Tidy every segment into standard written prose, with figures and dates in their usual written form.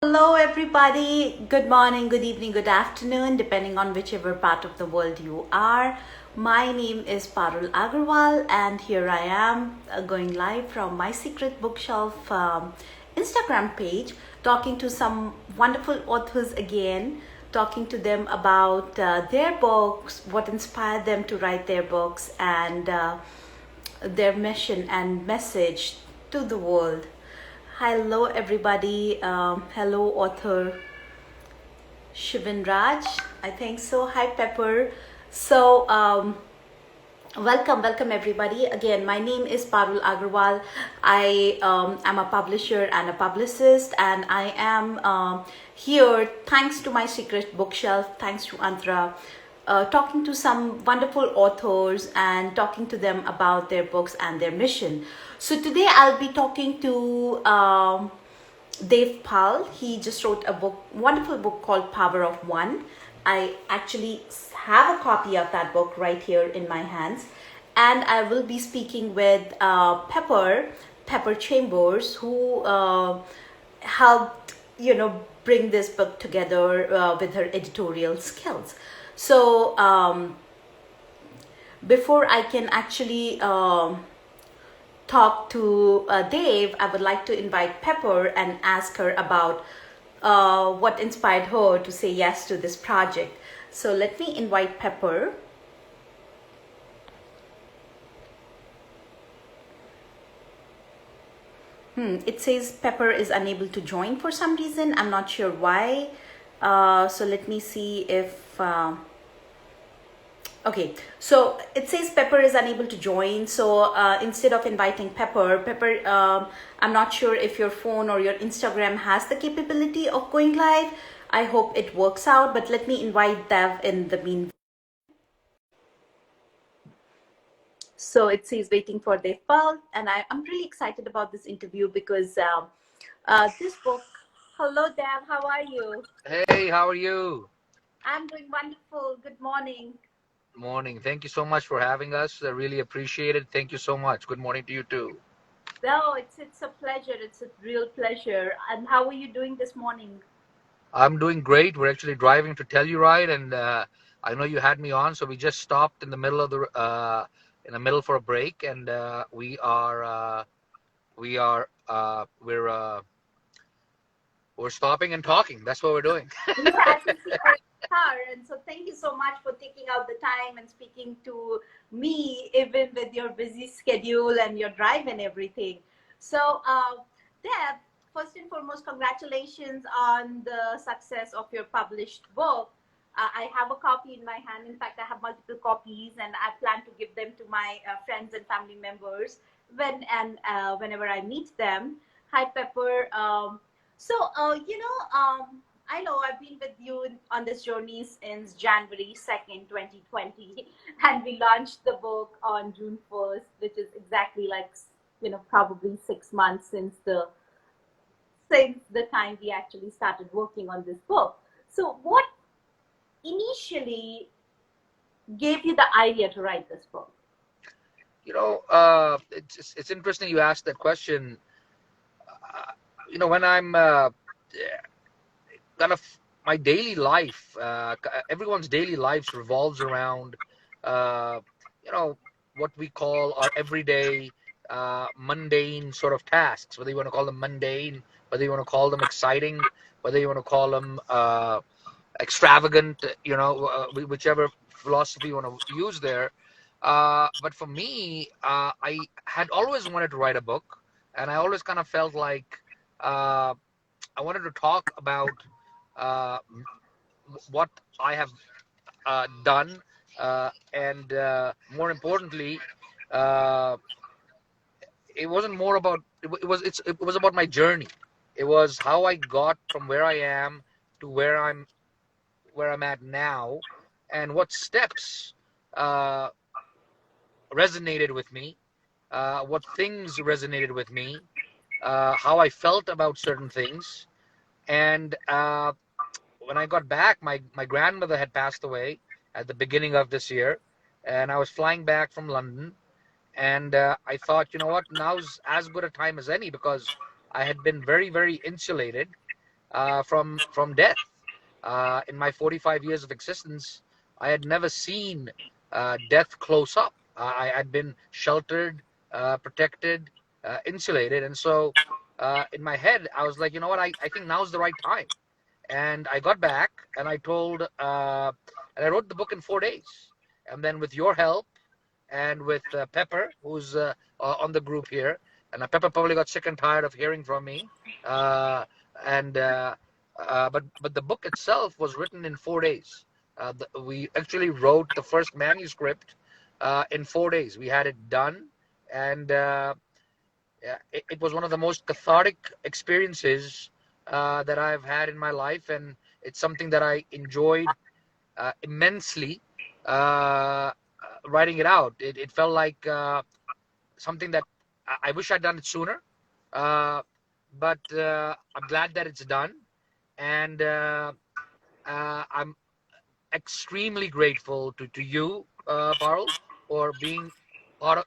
Hello, everybody. Good morning, good evening, good afternoon, depending on whichever part of the world you are. My name is Parul Agarwal, and here I am going live from my secret bookshelf Instagram page, talking to some wonderful authors again, talking to them about their books, what inspired them to write their books, and their mission and message to the world. Hello, everybody. Hello, author Shivin Raj. I think so. Hi, Pepper. So, welcome, everybody. Again, my name is Parul Agarwal. I am a publisher and a publicist, and I am here thanks to my secret bookshelf, thanks to Antra, talking to some wonderful authors and talking to them about their books and their mission. So today I'll be talking to Devpal. He just wrote a book, wonderful book called Power of One. I actually have a copy of that book right here in my hands, and I will be speaking with Pepper Chambers, who helped bring this book together with her editorial skills. So before I can actually talk to Dave, I would like to invite Pepper and ask her about what inspired her to say yes to this project. So let me invite Pepper. It says Pepper is unable to join for some reason. I'm not sure why. So let me see if... Okay, so it says Pepper is unable to join. So instead of inviting Pepper, I'm not sure if your phone or your Instagram has the capability of going live. I hope it works out, but let me invite Dev in the meantime. So it says waiting for Devpal, and I'm really excited about this interview because this book. Hello, Dev. How are you? Hey, how are you? I'm doing wonderful. Good morning. Morning. Thank you so much for having us. I really appreciate it. Thank you so much. Good morning to you too. No, it's a pleasure. It's a real pleasure. And how are you doing this morning? I'm doing great. We're actually driving to Telluride, and I know you had me on, so we just stopped in the middle of the in the middle for a break, and we're stopping and talking. That's what we're doing. Yeah, I can see your car. And so thank you so much for taking out the time and speaking to me, even with your busy schedule and your drive and everything. So, Deb, first and foremost, congratulations on the success of your published book. I have a copy in my hand. In fact, I have multiple copies, and I plan to give them to my friends and family members whenever I meet them. Hi, Pepper. I know I've been with you on this journey since January 2nd, 2020, and we launched the book on June 1st, which is exactly like, probably 6 months since the time we actually started working on this book. So what initially gave you the idea to write this book? It's interesting you asked that question. When I'm kind of my daily life, everyone's daily lives revolves around, uh, you know, what we call our everyday mundane sort of tasks, whether you want to call them mundane, whether you want to call them exciting, whether you want to call them extravagant, whichever philosophy you want to use there. But for me, I had always wanted to write a book, and I always kind of felt like uh, I wanted to talk about uh, what I have done, and more importantly, uh, it wasn't more about it was about my journey. It was how I got from where I am to where I'm at now, and what steps uh, resonated with me, what things resonated with me, how I felt about certain things, and when I got back, my grandmother had passed away at the beginning of this year, and I was flying back from London, and I thought, you know what, now's as good a time as any because I had been very, very insulated, from death. In my 45 years of existence, I had never seen death close up. I had been sheltered, protected, insulated, and so in my head, I was like, you know what? I think now's the right time. And I got back and and I wrote the book in 4 days. And then with your help and with Pepper, who's on the group here, and Pepper probably got sick and tired of hearing from me. Uh, and but the book itself was written in 4 days. We actually wrote the first manuscript in 4 days. We had it done, and yeah, it was one of the most cathartic experiences that I've had in my life, and it's something that I enjoyed immensely writing it out. It felt like something that I wish I'd done it sooner, uh, but I'm glad that it's done, and I'm extremely grateful to you, Parul, for being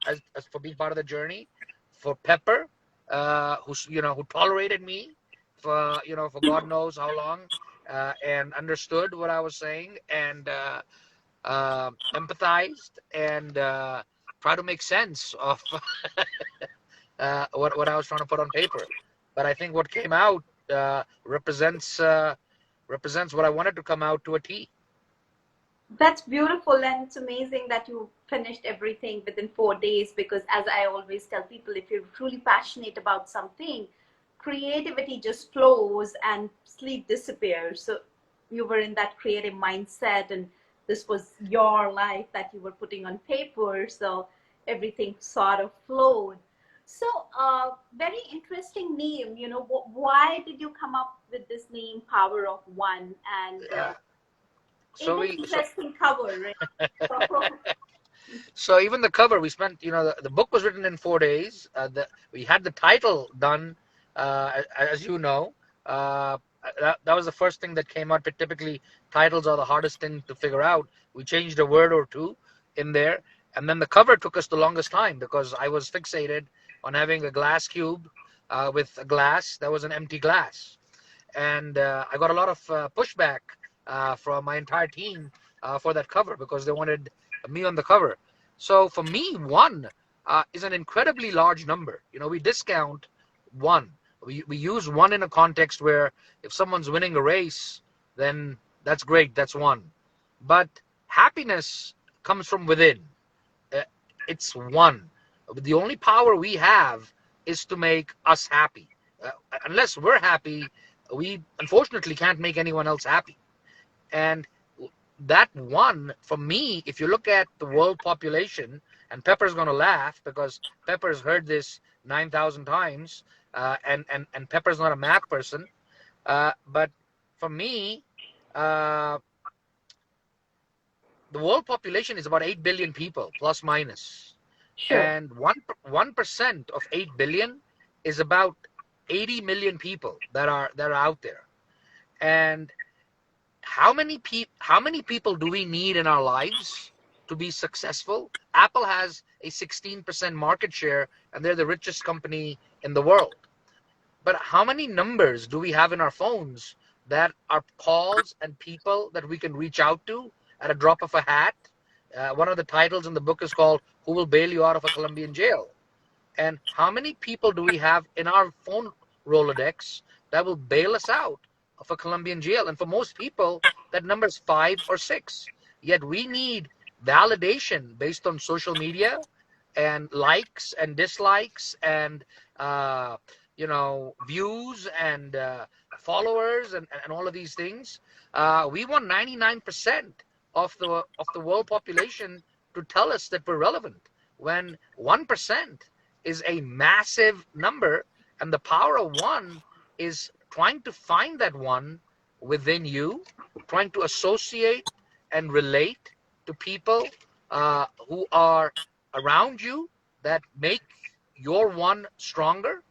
as for being part of the journey, for Pepper, who's who tolerated me for for God knows how long, and understood what I was saying, and empathized, and try to make sense of what I was trying to put on paper. But I think what came out represents what I wanted to come out to a T. That's beautiful, and it's amazing that you finished everything within 4 days, because as I always tell people, if you're truly passionate about something, creativity just flows and sleep disappears. So you were in that creative mindset, and this was your life that you were putting on paper, so everything sort of flowed. So very interesting name. Why did you come up with this name, Power of One? And Yeah. So even we so interesting cover, right? so even the cover we spent, the book was written in 4 days. We had the title done, as you know. Uh, that was the first thing that came out. But typically, titles are the hardest thing to figure out. We changed a word or two in there, and then the cover took us the longest time because I was fixated on having a glass cube with a glass that was an empty glass, and I got a lot of pushback from my entire team for that cover because they wanted me on the cover. So for me, one is an incredibly large number. We discount one. We use one in a context where if someone's winning a race, then that's great, that's one. But happiness comes from within. Uh, it's one. The only power we have is to make us happy. Uh, Unless we're happy, we unfortunately can't make anyone else happy. And that one, for me, if you look at the world population, and Pepper's going to laugh because Pepper's heard this 9,000 times, and Pepper's not a math person, but for me, uh, the world population is about 8 billion people, plus minus. Sure. And 1% of 8 billion is about 80 million people that are out there. And how many people do we need in our lives to be successful? Apple has a 16% market share, and they're the richest company in the world. But how many numbers do we have in our phones that are calls and people that we can reach out to at a drop of a hat? One of the titles in the book is called "Who Will Bail You Out of a Colombian Jail?" And how many people do we have in our phone Rolodex that will bail us out of a Colombian jail? And for most people, that number is five or six. Yet we need validation based on social media and likes and dislikes and uh, views and followers and all of these things. We want 99% of the world population to tell us that we're relevant, when 1% is a massive number, and the power of one is trying to find that one within you, trying to associate and relate to people who are around you that make your one stronger,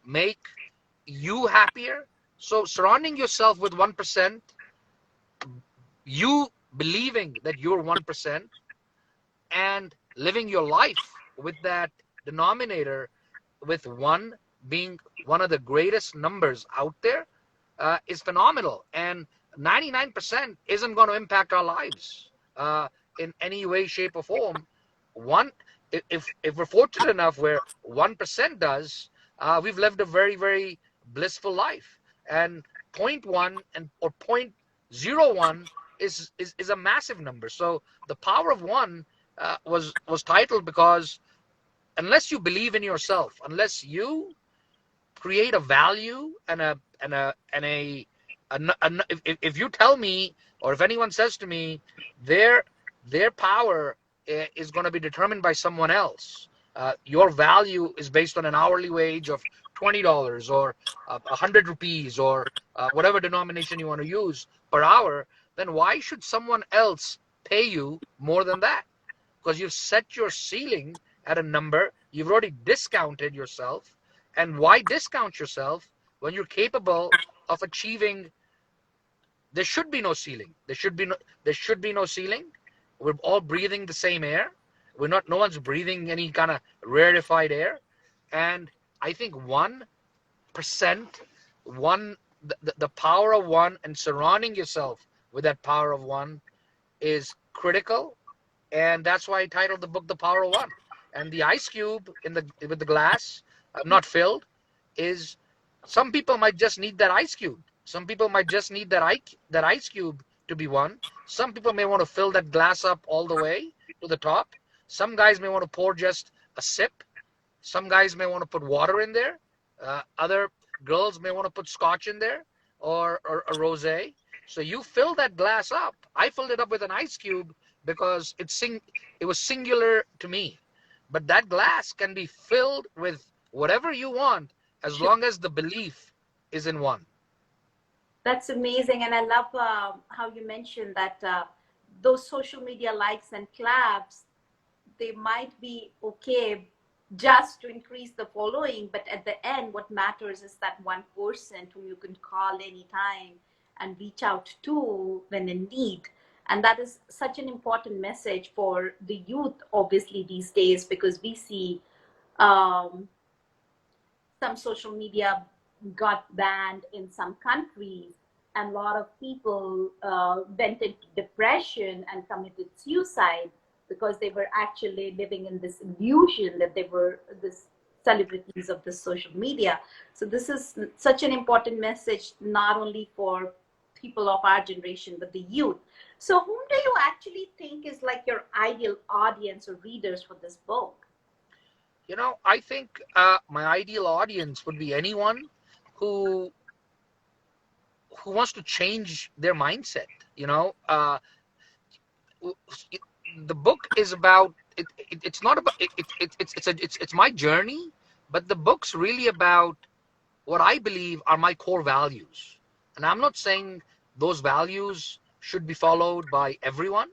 make you happier. So surrounding yourself with 1%, you believing that you're 1%, and living your life with that denominator, with one being one of the greatest numbers out there, is phenomenal, and 99% isn't going to impact our lives in any way, shape, or form. One, if we're fortunate enough where 1% does, we've lived a very, very blissful life. And point one and or point zero one is a massive number. So the power of one was titled because unless you believe in yourself, unless you create a value and if you tell me, or if anyone says to me their their power is going to be determined by someone else, your value is based on an hourly wage of $20 or 100 rupees or whatever denomination you want to use per hour, then why should someone else pay you more than that? Because you've set your ceiling at a number, you've already discounted yourself. And why discount yourself when you're capable of achieving? There should be no ceiling. There should be no ceiling. We're all breathing the same air. We're not. No one's breathing any kind of rarefied air. And I think 1%, the power of one, and surrounding yourself with that power of one is critical. And that's why I titled the book "The Power of One." And the ice cube in the with the glass, not filled, is some people might just need that ice cube. Some people might just need that ice cube to be one. Some people may want to fill that glass up all the way to the top. Some guys may want to pour just a sip. Some guys may want to put water in there. Other girls may want to put scotch in there, or a rosé. So you fill that glass up. I filled it up with an ice cube because it was singular to me. But that glass can be filled with whatever you want as Sure. long as the belief is in one. That's amazing. And I love how you mentioned that those social media likes and claps, they might be okay just to increase the following, but at the end, what matters is that one person whom you can call anytime and reach out to when in need. And that is such an important message for the youth, obviously, these days, because we see um, some social media got banned in some countries, and a lot of people went into depression and committed suicide because they were actually living in this illusion that they were the celebrities of the social media. So this is such an important message, not only for people of our generation but the youth. So whom do you actually think is like your ideal audience or readers for this book? I think my ideal audience would be anyone who who wants to change their mindset. You know, the book is about it's not about it's my journey, but the book's really about what I believe are my core values. And I'm not saying those values should be followed by everyone.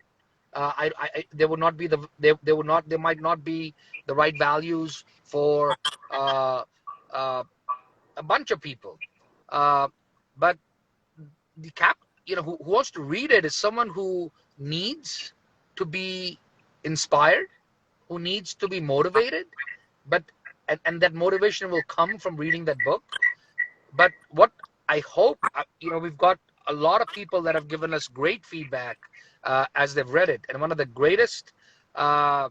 They would not be they would not, they might not be the right values for uh, uh, a bunch of people. Uh, but the cap, who wants to read it is someone who needs to be inspired, who needs to be motivated, but and that motivation will come from reading that book. But what I hope, we've got a lot of people that have given us great feedback as they've read it, and one of the greatest, uh,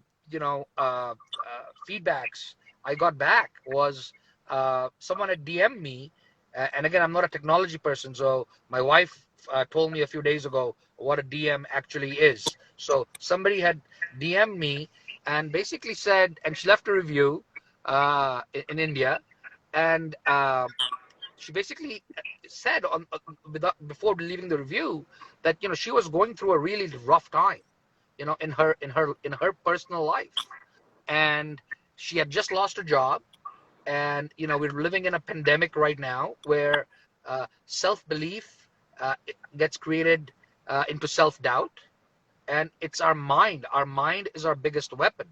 feedbacks I got back was someone had DM'd me, and again, I'm not a technology person, so my wife told me a few days ago what a DM actually is. So somebody had DM'd me and basically said, and she left a review in India, and she basically said before leaving the review that she was going through a really rough time, in her personal life, and she had just lost her job, and we're living in a pandemic right now where self-belief gets created into self-doubt, and it's our mind is our biggest weapon.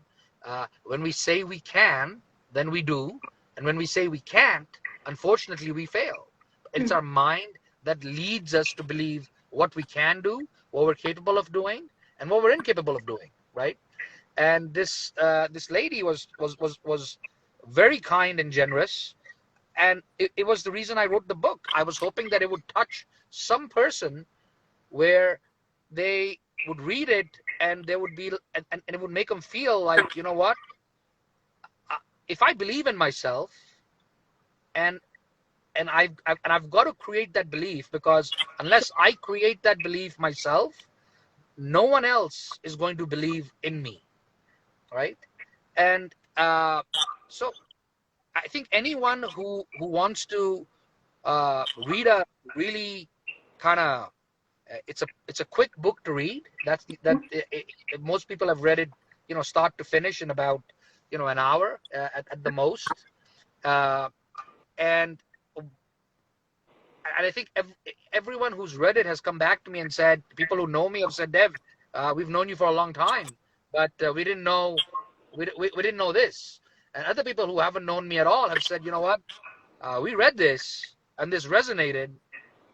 When we say we can, then we do, and when we say we can't, unfortunately we fail. It's our mind that leads us to believe what we can do, what we're capable of doing, and what we're incapable of doing, right? And this lady was very kind and generous, and it was the reason I wrote the book. I was hoping that it would touch some person where they would read it, and they would be, and it would make them feel like, you know what, if I believe in myself, and I've got to create that belief, because unless I create that belief myself, no one else is going to believe in me, right? And so I think anyone who wants to read a really kind of, it's a quick book to read. That's most people have read it, start to finish in about an hour at the most. Uh, and I think everyone who's read it has come back to me and said, people who know me have said, Dev, we've known you for a long time, but we didn't know, we didn't know this. And other people who haven't known me at all have said, you know what, we read this and this resonated,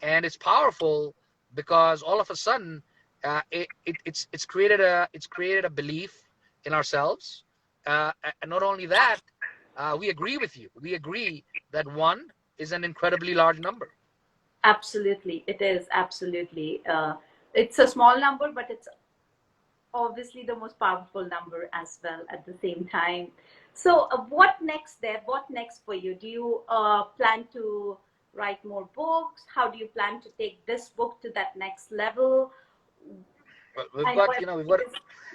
and it's powerful, because all of a sudden it's created a belief in ourselves, and not only that, we agree with you. We agree that one is an incredibly large number. Absolutely, it is absolutely. It's a small number, but it's obviously the most powerful number as well at the same time. So, what next, Deb? What next for you? Do you plan to write more books? How do you plan to take this book to that next level? Well, I know we've got.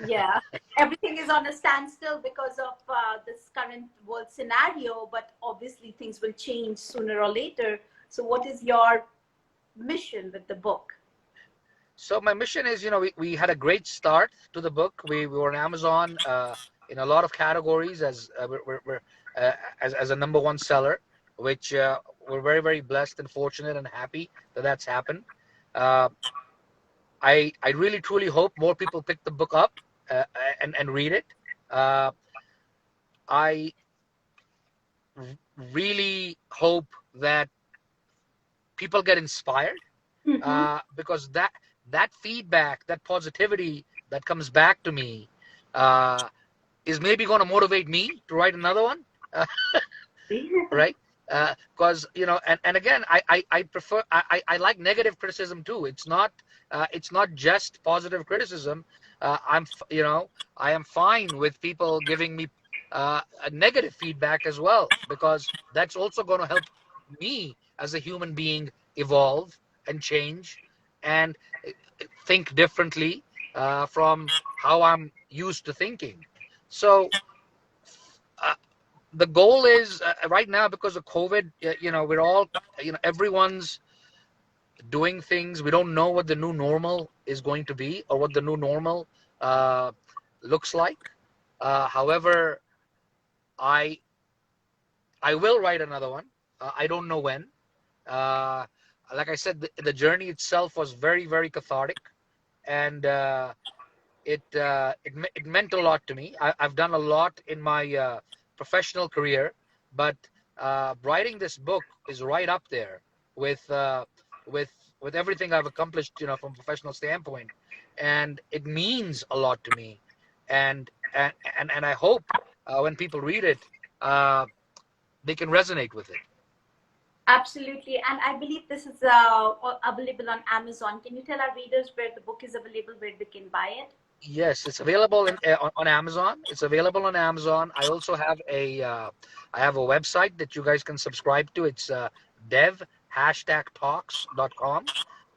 yeah, everything is on a standstill because of this current world scenario, but obviously things will change sooner or later. So, what is your mission with the book? So my mission is, we had a great start to the book. We were on Amazon in a lot of categories as we're as a number one seller, which we're very, very blessed and fortunate and happy that that's happened. Uh, I really truly hope more people pick the book up and read it. Uh, I really hope that people get inspired, Mm-hmm. because that feedback, that positivity that comes back to me, uh, is maybe going to motivate me to write another one, uh, right? Because and again, I prefer, I like negative criticism too. It's not just positive criticism. I am fine with people giving me a negative feedback as well, because that's also going to help me as a human being evolve and change, and think differently from how I'm used to thinking. So uh, the goal is, right now, because of COVID, we're all, everyone's doing things. We don't know what the new normal is going to be, or what the new normal uh, looks like. However, I I will write another one. I don't know when. Uh, like I said, the journey itself was very, very cathartic, and it meant a lot to me. I've done a lot in my professional career, but writing this book is right up there with with with everything I've accomplished, from a professional standpoint, and it means a lot to me, and I hope when people read it, they can resonate with it. Absolutely. And I believe this is available on Amazon. Can you tell our readers where the book is available, where they can buy it? Yes, it's available on Amazon. It's available on Amazon. I also have I have a website that you guys can subscribe to. It's dev-talks.com.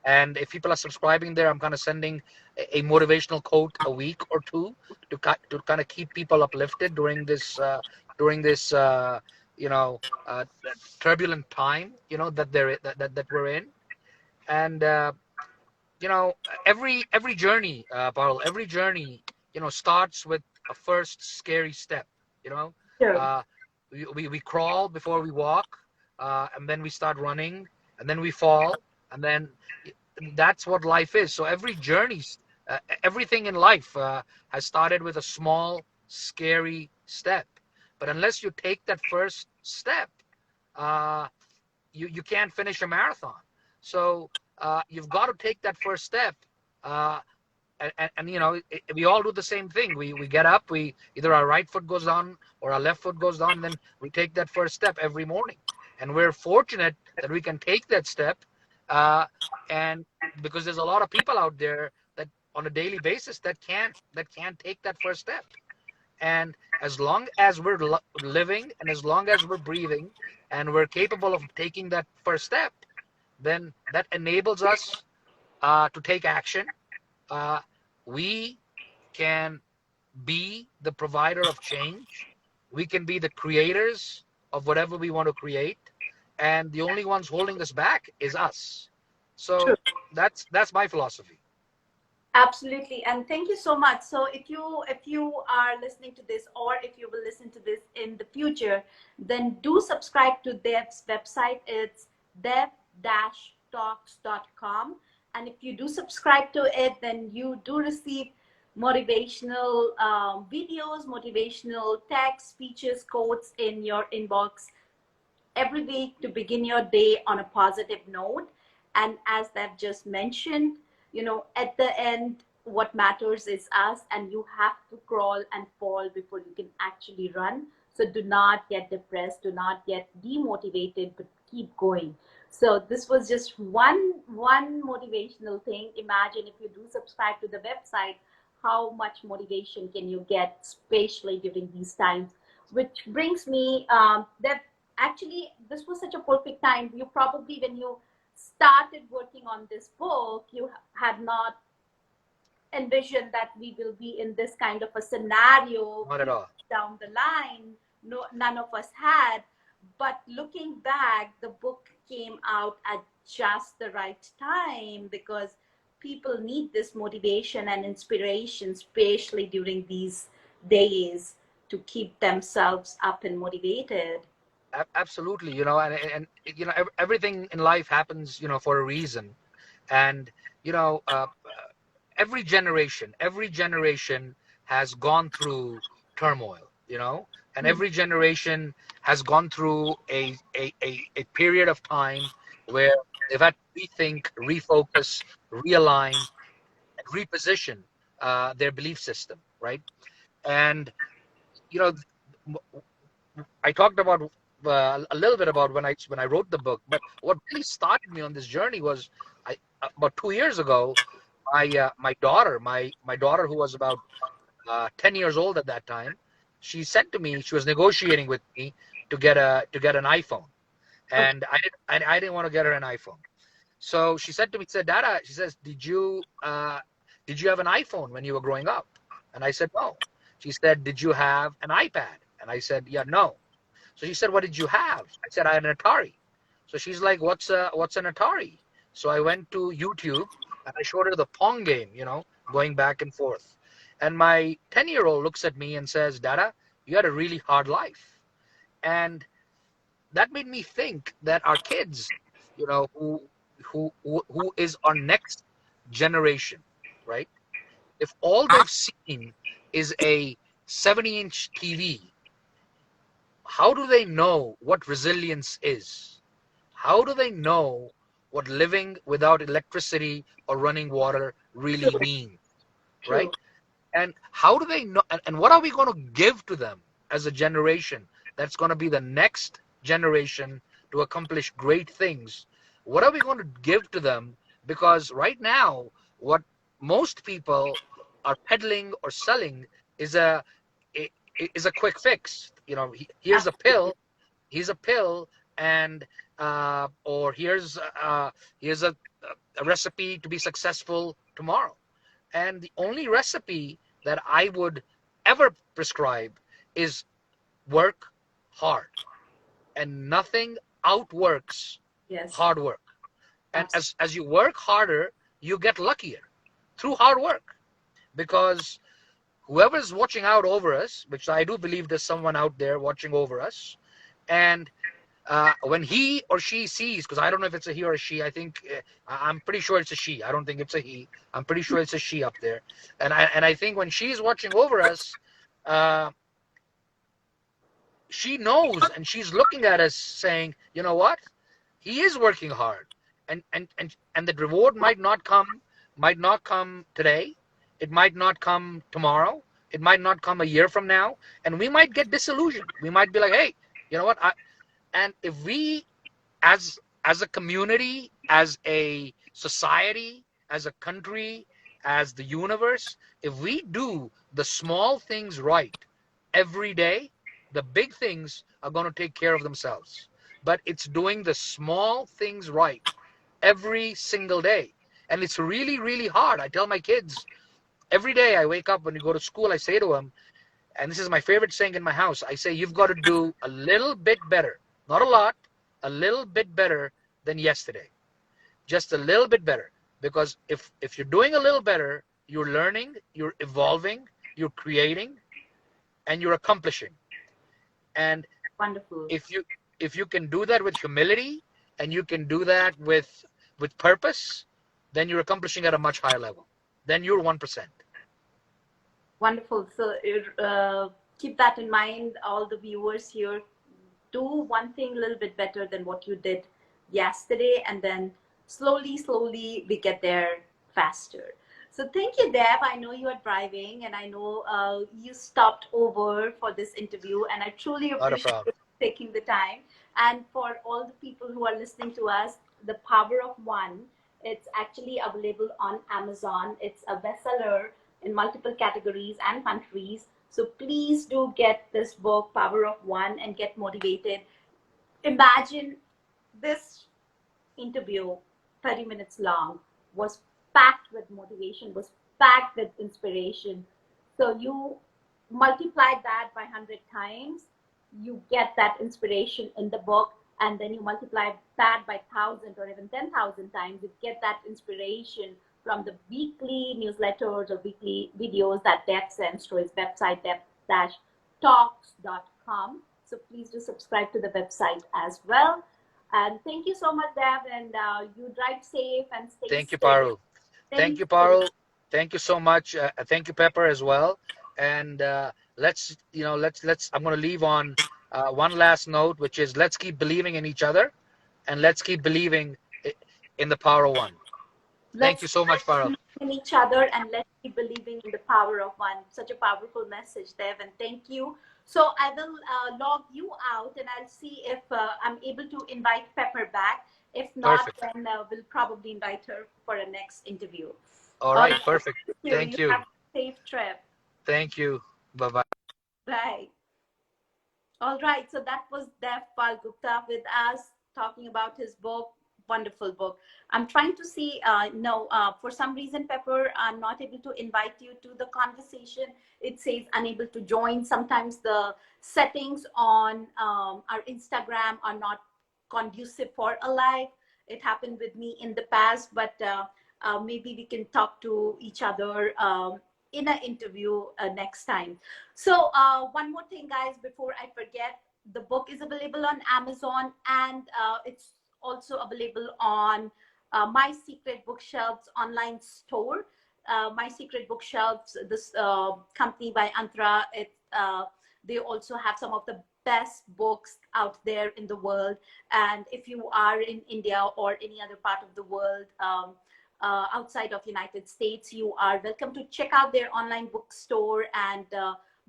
And if people are subscribing there, I'm kind of sending a motivational quote a week or two to kind of keep people uplifted during this you know uh, turbulent time, that we're in. And you know every journey, Parul, every journey, starts with a first scary step. you know Sure. uh, we crawl before we walk, and then we start running, and then we fall, and then that's what life is. So every journey, everything in life has started with a small scary step, but unless you take that first step, uh, you can't finish a marathon. So you've got to take that first step. Uh, and we all do the same thing. We get up, we either our right foot goes down or our left foot goes down, and then we take that first step every morning. and we're fortunate that we can take that step. uh, and because there's a lot of people out there that on a daily basis that can't take that first step. And as long as we're living, and as long as we're breathing, and we're capable of taking that first step, then that enables us to take action. uh, we can be the provider of change. We can be the creators of whatever we want to create, and the only ones holding us back is us. True. So that's my philosophy. Absolutely, and thank you so much. So if you are listening to this, or if you will listen to this in the future, then do subscribe to Dev's website. It's dev-talks.com, and if you do subscribe to it, then you do receive motivational videos, motivational texts, speeches, quotes in your inbox every week to begin your day on a positive note. And as they've just mentioned, at the end, what matters is us, and you have to crawl and fall before you can actually run. So do not get depressed, do not get demotivated, but keep going. So this was just one motivational thing. Imagine if you do subscribe to the website, how much motivation can you get, especially during these times. Which brings me that actually this was such a perfect time. You probably, when you started working on this book, you had not envisioned that we will be in this kind of a scenario Not at all. down the line. No, none of us had. But looking back, the book came out at just the right time, because people need this motivation and inspiration, especially during these days, to keep themselves up and motivated. Absolutely, and everything in life happens, for a reason. And you know every generation has gone through turmoil, and Hmm. every generation has gone through a period of time where they've had to rethink, refocus, realign, and reposition their belief system, right? And you know I talked about a little bit about when I wrote the book, but what really started me on this journey was about 2 years ago. My daughter, who was about 10 years old at that time, she said to me, she was negotiating with me to get an iPhone, Okay. and I didn't want to get her an iPhone. So she said to me, said, Dada, she says, did you have an iPhone when you were growing up? And I said, no. She said, did you have an iPad? And I said, yeah, no. So she said, what did you have? I said, I had an Atari. So she's like, what's an Atari? So I went to YouTube and I showed her the Pong game, going back and forth. And my 10-year-old looks at me and says, Dada, you had a really hard life. And that made me think that our kids, who is our next generation, right? If all they've seen is a 70-inch TV, how do they know what resilience is? How do they know what living without electricity or running water really True. means, right? True. And how do they know? And what are we going to give to them as a generation that's going to be the next generation to accomplish great things? What are we going to give to them? Because right now, what most people are peddling or selling is a quick fix. Here's a pill. Here's a pill, and or here's a recipe to be successful tomorrow. And the only recipe that I would ever prescribe is work hard, and nothing outworks Yes. hard work. And Absolutely. as you work harder, you get luckier through hard work, because whoever's watching out over us, which I do believe there's someone out there watching over us, and when he or she sees, because I don't know if it's a he or a she, I think I'm pretty sure it's a she. I don't think it's a he. I'm pretty sure it's a she up there, and I think when she's watching over us, uh, she knows and she's looking at us saying, you know what, he is working hard, and the reward might not come today, it might not come tomorrow, it might not come a year from now, and we might get disillusioned. We might be like, hey, you know what, and if we as a community, as a society, as a country, as the universe, if we do the small things right every day, the big things are going to take care of themselves. But it's doing the small things right every single day. And it's really, really hard. I tell my kids every day I wake up when you go to school, I say to them, and this is my favorite saying in my house, I say, you've got to do a little bit better, not a lot, a little bit better than yesterday. Just a little bit better. Because if you're doing a little better, you're learning, you're evolving, you're creating, and you're accomplishing. And Wonderful. if you can do that with humility and you can do that with purpose, then you're accomplishing at a much higher level. Then you're 1%. Wonderful. So keep that in mind, all the viewers here. Do one thing a little bit better than what you did yesterday, and then slowly we get there faster. So thank you, Deb. I know you are driving, and I know you stopped over for this interview, and I truly Not a appreciate problem. taking the time. And for all the people who are listening to us, The Power of One, it's actually available on Amazon. It's a bestseller in multiple categories and countries. So please do get this book, Power of One, and get motivated. Imagine this interview, 30 minutes long, was packed with motivation, was packed with inspiration. So you multiply that by 100 times, you get that inspiration in the book, and then you multiply that by 1,000 or even 10,000 times, you get that inspiration from the weekly newsletters or weekly videos that Dev sends to his website, dev-talks.com. So please do subscribe to the website as well. And thank you so much, Dev, and you drive safe and stay Thank you, safe. Parul. Thank Thank you, you. Parul. Thank you so much. Thank you, Pepper, as well. And let's. I'm going to leave on one last note, which is let's keep believing in each other, and let's keep believing in the power of one. Thank you Let's so much, Parul. believe in each other, and let's keep believing in the power of one. Such a powerful message, Dev, and thank you. So I will log you out, and I'll see if I'm able to invite Pepper back. If not, Perfect. then we'll probably invite her for a next interview. All All right. right. Perfect. Thank you. Thank You you. have a safe trip. Thank you. Bye bye. Bye. All right, so that was Devpal Gupta with us talking about his book, wonderful book. I'm trying to see, no, for some reason, Pepper, I'm not able to invite you to the conversation. It says unable to join. Sometimes the settings on our Instagram are not conducive for a live. It happened with me in the past, but maybe we can talk to each other in an interview next time. So one more thing, guys, before I forget, the book is available on Amazon, and it's also available on My Secret Bookshelves online store. My Secret Bookshelves, this company by Antra, they also have some of the best books out there in the world. And if you are in India or any other part of the world, outside of United States, you are welcome to check out their online bookstore and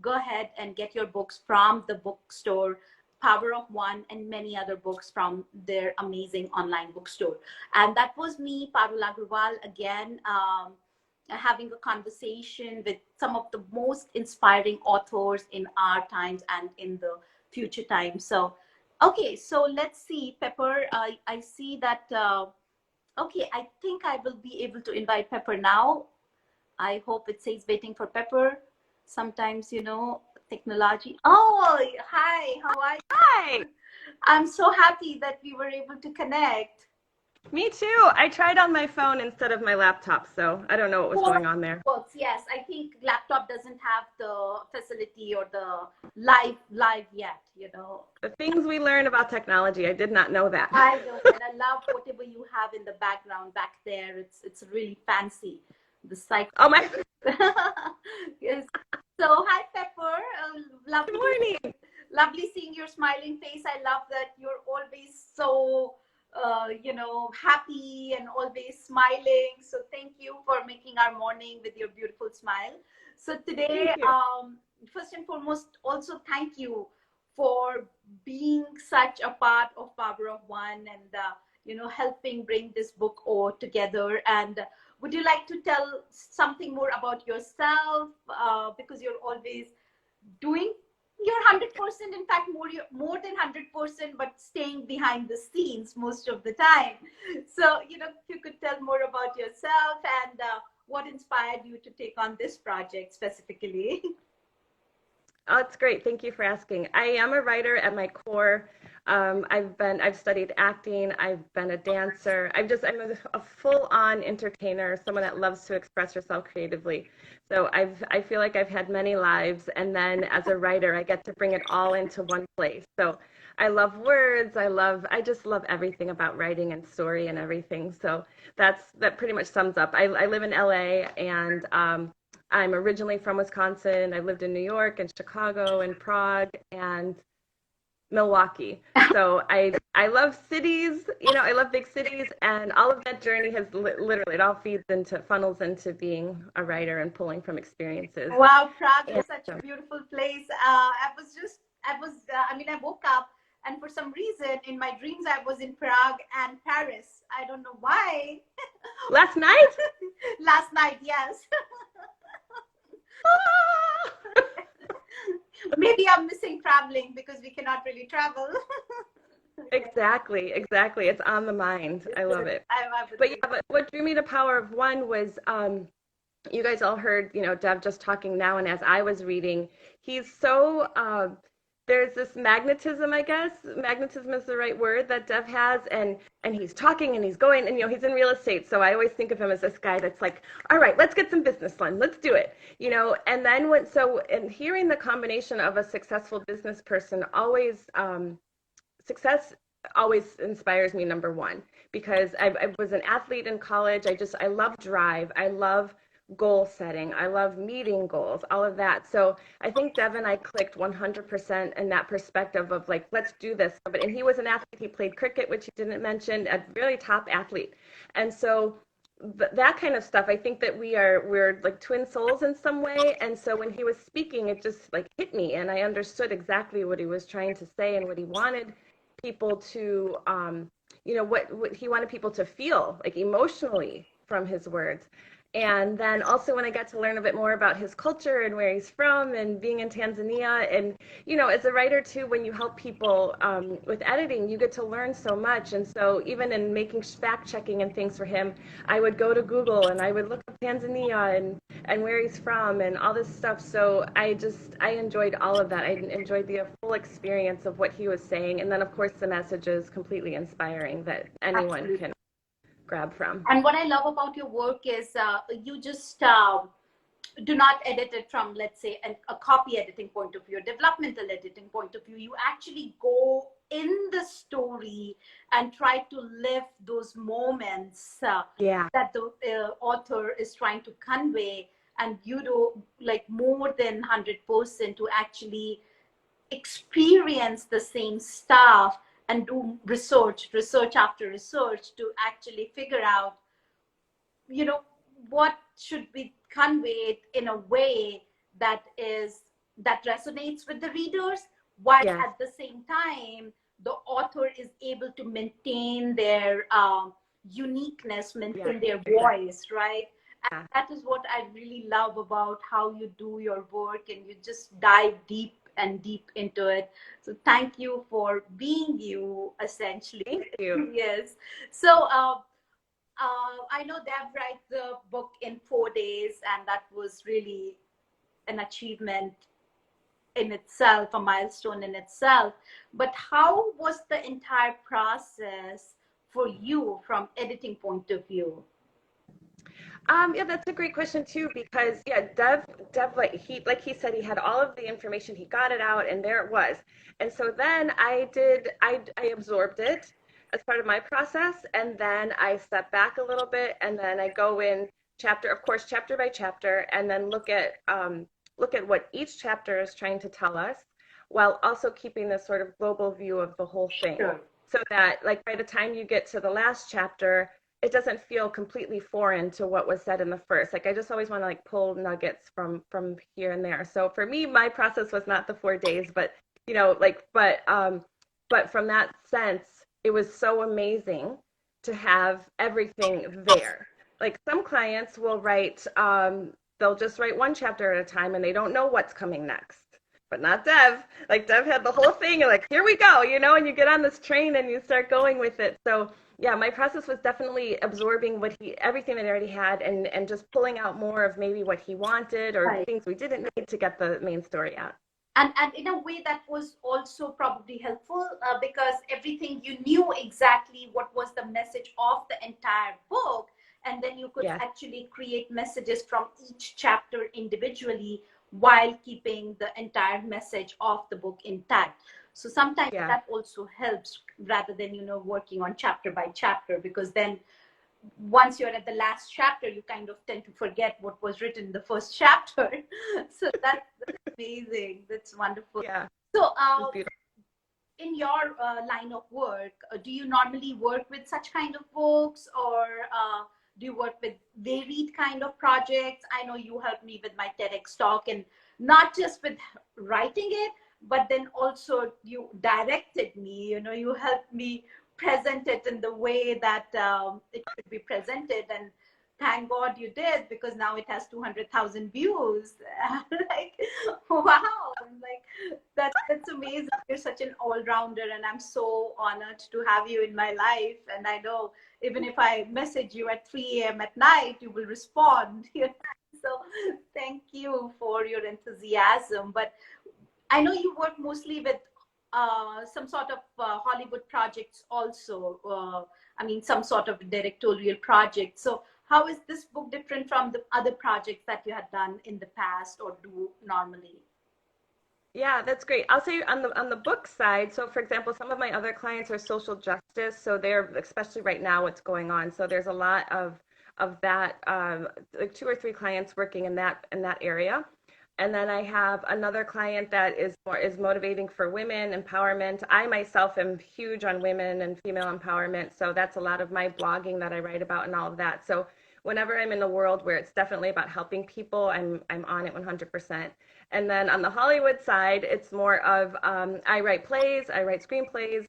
go ahead and get your books from the bookstore, Power of One, and many other books from their amazing online bookstore. And that was me, Parul Agrawal, again, having a conversation with some of the most inspiring authors in our times and in the future times. So, okay, so let's see, Pepper, I see that, okay, I think I will be able to invite Pepper now. I hope it says waiting for Pepper. Sometimes, technology. Oh, hi, how are you? Hi. I'm so happy that we were able to connect. Me too. I tried on my phone instead of my laptop, so I don't know what was going on there. Works, yes. I think laptop doesn't have the facility or the live yet. The things we learn about technology, I did not know that. I know, and I love whatever you have in the background back there. It's really fancy. The cycle. Oh my. Yes. So hi, Pepper. Lovely. Good morning. Lovely seeing your smiling face. I love that you're always so happy and always smiling. So thank you for making our morning with your beautiful smile. So today, first and foremost, also thank you for being such a part of Power of One and helping bring this book all together. And would you like to tell something more about yourself? Because you're always doing your 100%, in fact more than 100%, but staying behind the scenes most of the time. So if you could tell more about yourself and what inspired you to take on this project specifically. Oh, it's great. Thank you for asking. I am a writer at my core. I've studied acting. I've been a dancer. I'm a full-on entertainer, someone that loves to express herself creatively. So I feel like I've had many lives, and then as a writer, I get to bring it all into one place. So I love words. I just love everything about writing and story and everything. So that pretty much sums up. I live in LA, and I'm originally from Wisconsin. I lived in New York and Chicago and Prague and Milwaukee. So I love cities, I love big cities, and all of that journey has literally, it all funnels into being a writer and pulling from experiences. Wow, Prague is such a beautiful place. I woke up and for some reason in my dreams I was in Prague and Paris. I don't know why. Last night? Last night, yes. Maybe I'm missing traveling because we cannot really travel. Exactly. It's on the mind. I love it. But what drew me to Power of One was you guys all heard, Dev just talking now, and as I was reading, he's so there's this magnetism, I guess. Magnetism is the right word that Dev has, and he's talking and he's going, and he's in real estate, so I always think of him as this guy that's like, all right, let's get some business done, let's do it, And then and hearing the combination of a successful business person success always inspires me, number one, because I was an athlete in college. I love drive. I love goal setting. I love meeting goals, all of that. So I think Dev and I clicked 100% in that perspective of like, let's do this. And he was an athlete. He played cricket, which he didn't mention, a really top athlete. And so that kind of stuff, I think that we're like twin souls in some way. And so when he was speaking, it just like hit me, and I understood exactly what he was trying to say and what he wanted people to, what he wanted people to feel like emotionally from his words. And then also when I got to learn a bit more about his culture and where he's from and being in Tanzania, and, as a writer too, when you help people with editing, you get to learn so much. And so even in making fact checking and things for him, I would go to Google and I would look up Tanzania and where he's from and all this stuff. So I enjoyed all of that. I enjoyed the full experience of what he was saying. And then of course the message is completely inspiring that anyone Absolutely. Can grab from. And what I love about your work is you just do not edit it from, let's say, a copy editing point of view, a developmental editing point of view. You actually go in the story and try to live those moments that the author is trying to convey, and you do like more than 100% to actually experience the same stuff and do research after research to actually figure out, what should be conveyed in a way that resonates with the readers, while at the same time the author is able to maintain their uniqueness, maintain their voice, right? And that is what I really love about how you do your work, and you just dive deep and deep into it. So thank you for being you, essentially. Thank you. Yes. So I know Deb wrote the book in 4 days, and that was really an achievement in itself, a milestone in itself. But how was the entire process for you from editing point of view? That's a great question too, because Dev, like he said, he had all of the information, he got it out, and there it was. And so then I absorbed it as part of my process, and then I step back a little bit, and then I go in chapter by chapter, and then look at what each chapter is trying to tell us, while also keeping this sort of global view of the whole thing. Sure. So that like by the time you get to the last chapter, it doesn't feel completely foreign to what was said in the first. Like I just always want to like pull nuggets from here and there. So for me, my process was not the 4 days, but But from that sense, it was so amazing to have everything there. Like some clients will write, they'll just write one chapter at a time and they don't know what's coming next. But not Dev. Like Dev had the whole thing and like, here we go, and you get on this train and you start going with it. So yeah, my process was definitely absorbing everything that I already had and just pulling out more of maybe what he wanted or Right. things we didn't need to get the main story out. And in a way that was also probably helpful, because everything you knew exactly what was the message of the entire book, and then you could Yes. actually create messages from each chapter individually while keeping the entire message of the book intact. So sometimes Yeah. that also helps, rather than working on chapter by chapter, because then once you're at the last chapter, you kind of tend to forget what was written in the first chapter. So that's amazing. That's wonderful. Yeah. So, It's beautiful. in your line of work, do you normally work with such kind of books, or do you work with varied kind of projects? I know you helped me with my TEDx talk, and not just with writing it, but then also you directed me. You helped me present it in the way that it should be presented, and thank God you did, because now it has 200,000 views. Like, wow! Like, that's amazing. You're such an all-rounder, and I'm so honored to have you in my life. And I know even if I message you at 3 a.m. at night, you will respond. So thank you for your enthusiasm. But I know you work mostly with some sort of Hollywood projects also. I mean, some sort of directorial project. So how is this book different from the other projects that you had done in the past or do normally? Yeah, that's great. I'll say on the book side, so for example, some of my other clients are social justice, so they're especially right now what's going on. So there's a lot of that, like 2 or 3 clients working in that area. And then I have another client that is motivating for women empowerment. I myself am huge on women and female empowerment, so that's a lot of my blogging that I write about and all of that. So whenever I'm in a world where it's definitely about helping people, I'm on it 100%. And then on the Hollywood side, it's more of I write plays, I write screenplays,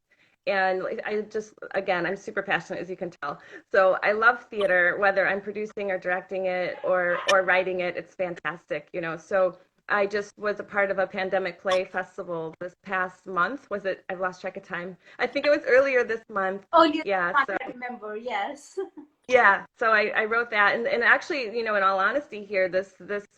and I just, again, I'm super passionate, as you can tell. So I love theater, whether I'm producing or directing it or writing it, it's fantastic. So I just was a part of a pandemic play festival this past month. Was it? I've lost track of time. I think it was earlier this month. Oh, you Yeah. So I remember. Yes. yeah, so I wrote that, and actually, in all honesty here, this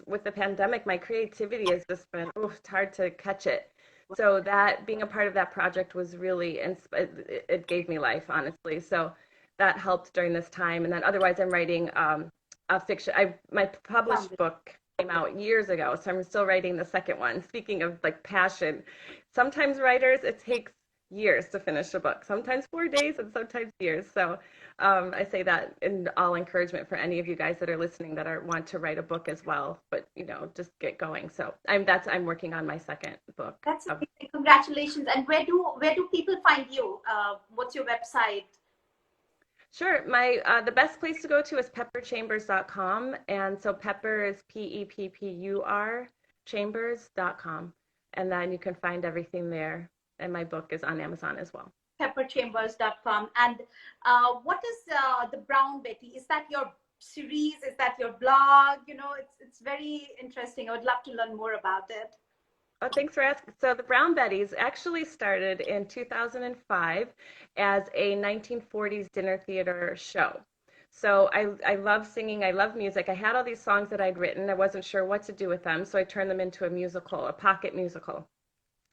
with the pandemic, my creativity has just been, it's hard to catch it. So that being a part of that project was really, it gave me life, honestly. So that helped during this time, and then otherwise, I'm writing a fiction. My published book came out years ago, so I'm still writing the second one. Speaking of like passion, sometimes writers, it takes years to finish a book, sometimes 4 days and sometimes years. So I say that in all encouragement for any of you guys that are listening that want to write a book as well, but just get going. So I'm working on my second book. That's amazing. Congratulations. And where do people find you? What's your website? Sure. The best place to go to is pepperchambers.com, and so Pepper is Peppur chambers.com, and then you can find everything there. And my book is on Amazon as well. Pepperchambers.com. And what is the Brown Betty? Is that your series? Is that your blog? It's very interesting. I would love to learn more about it. Oh, thanks for asking. So the Brown Betties actually started in 2005 as a 1940s dinner theater show. So I love singing. I love music. I had all these songs that I'd written. I wasn't sure what to do with them, so I turned them into a musical, a pocket musical.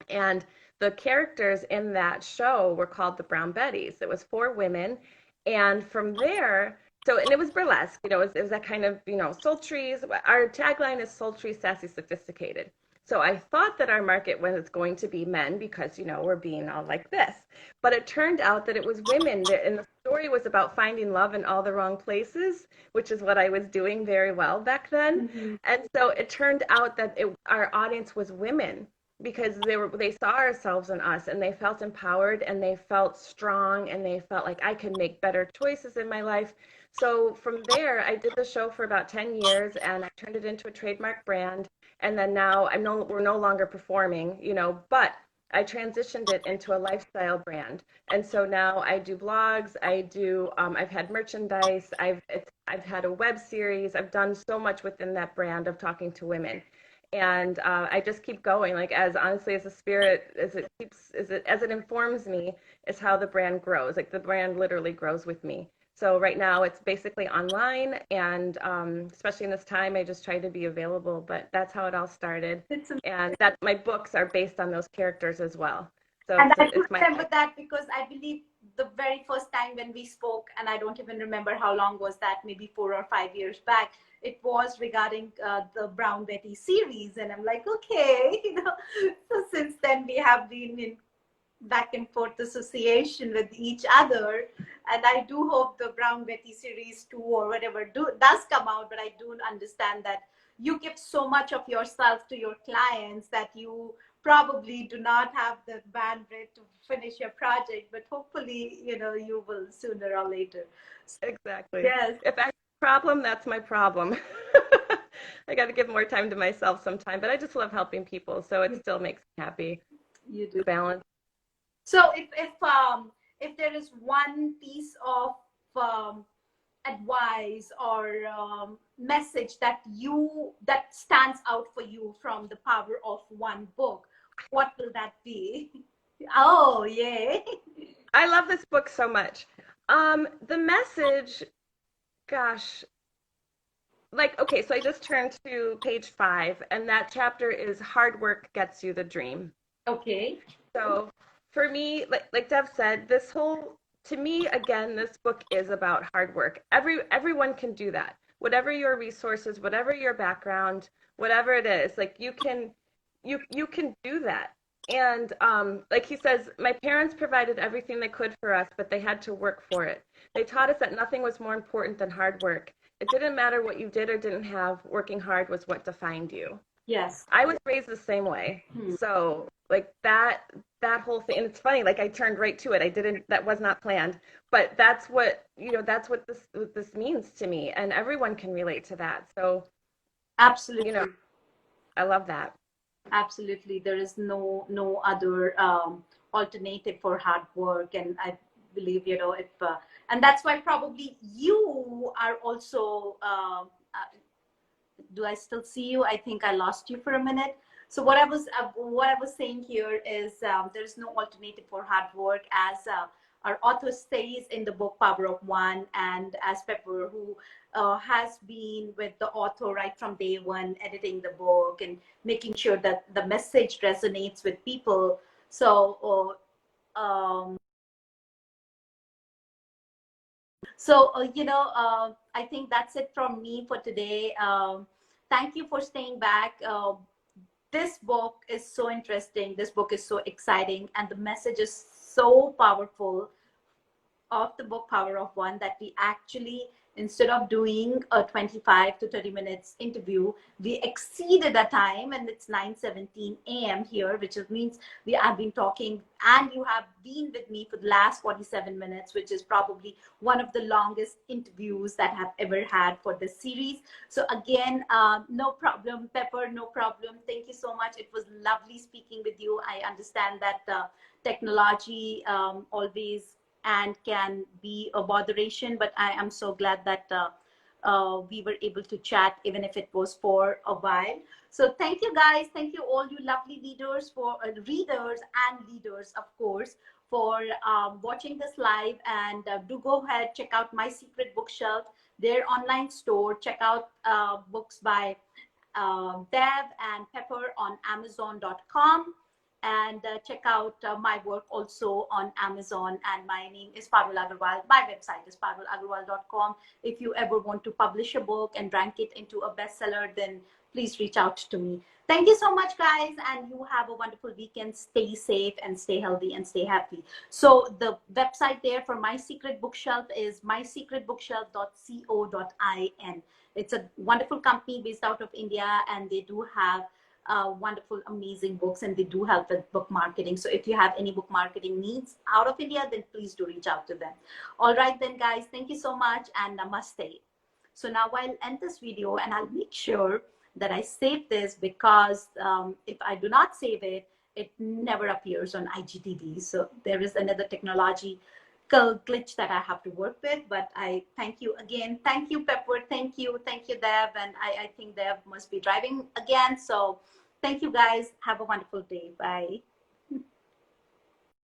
And the characters in that show were called the Brown Betties. It was 4 women. And from there, and it was burlesque, it was that kind of, sultry. Our tagline is sultry, sassy, sophisticated. So I thought that our market was going to be men because, we're being all like this. But it turned out that it was women. And the story was about finding love in all the wrong places, which is what I was doing very well back then. Mm-hmm. And so it turned out that our audience was women, because they saw ourselves in us, and they felt empowered, and they felt strong, and they felt like I could make better choices in my life. So from there, I did the show for about 10 years, and I turned it into a trademark brand. And then now we're no longer performing, but I transitioned it into a lifestyle brand. And so now I do blogs, I've had merchandise, I've had a web series, I've done so much within that brand of talking to women. And I just keep going, like as honestly as the spirit, as it informs me, is how the brand grows. Like the brand literally grows with me. So right now it's basically online, and especially in this time, I just try to be available. But that's how it all started, and that my books are based on those characters as well. So And I do it's my remember that because I believe the very first time when we spoke, and I don't even remember how long was that, maybe 4 or 5 years back, it was regarding the Brown Betty series. And I'm like, okay, so since then we have been in back and forth association with each other. And I do hope the Brown Betty series 2 or whatever does come out, but I do understand that you give so much of yourself to your clients that you probably do not have the bandwidth to finish your project, but hopefully, you will sooner or later. exactly. Yes, If that's a problem, that's my problem. I got to give more time to myself sometime, but I just love helping people, so it still makes me happy. you The do. balance. So if there is one piece of advice or message that stands out for you from the Power of One book, what will that be? Oh, yay. I love this book so much. The message, gosh, like, okay, so I just turned to page 5, and that chapter is hard work gets you the dream. Okay. So for me, like Dev said, to me, again, this book is about hard work. Everyone can do that. Whatever your resources, whatever your background, whatever it is, like you can do that. And like he says, my parents provided everything they could for us, but they had to work for it. They taught us that nothing was more important than hard work. It didn't matter what you did or didn't have, working hard was what defined you. Yes. I was raised the same way. So like that whole thing, and it's funny, like I turned right to it. That was not planned, but that's what, that's what this means to me, and everyone can relate to that. So, Absolutely. I love that. Absolutely. There is no other alternative for hard work. And I believe, if, and that's why probably you are also, do I still see you? I think I lost you for a minute. So what I was saying here is there is no alternative for hard work, as our author says in the book Power of One, and as Pepper, who has been with the author right from day one, editing the book and making sure that the message resonates with people. So I think that's it from me for today. Thank you for staying back. This book is so interesting. This book is so exciting, and the message is so powerful of the book Power of One, that we actually, instead of doing a 25 to 30 minutes interview, we exceeded the time, and it's 9:17 a.m. here, which means we have been talking, and you have been with me for the last 47 minutes, which is probably one of the longest interviews that I've ever had for this series. So again, no problem, Pepper, no problem. Thank you so much. It was lovely speaking with you. I understand that technology always and can be a botheration, but I am so glad that we were able to chat, even if it was for a while. So thank you guys. Thank you all you lovely leaders, for readers and leaders, of course, for watching this live. And do go ahead, check out My Secret Bookshelf, their online store. Check out books by Dev and Pepper on Amazon.com. And check out my work also on Amazon. And my name is Parul Agarwal. My website is parulagarwal.com. If you ever want to publish a book and rank it into a bestseller, then please reach out to me. Thank you so much, guys. And you have a wonderful weekend. Stay safe and stay healthy and stay happy. So the website there for My Secret Bookshelf is mysecretbookshelf.co.in. It's a wonderful company based out of India, and they do have wonderful, amazing books, and they do help with book marketing. So if you have any book marketing needs out of India, then please do reach out to them. All right, then, guys, thank you so much, and namaste. So now I'll end this video, and I'll make sure that I save this, because if I do not save it, it never appears on IGTV. So there is another technology glitch that I have to work with. But I thank you again. Thank you, Pepper. Thank you. Thank you, Dev. And I think Dev must be driving again. So thank you, guys. Have a wonderful day. Bye.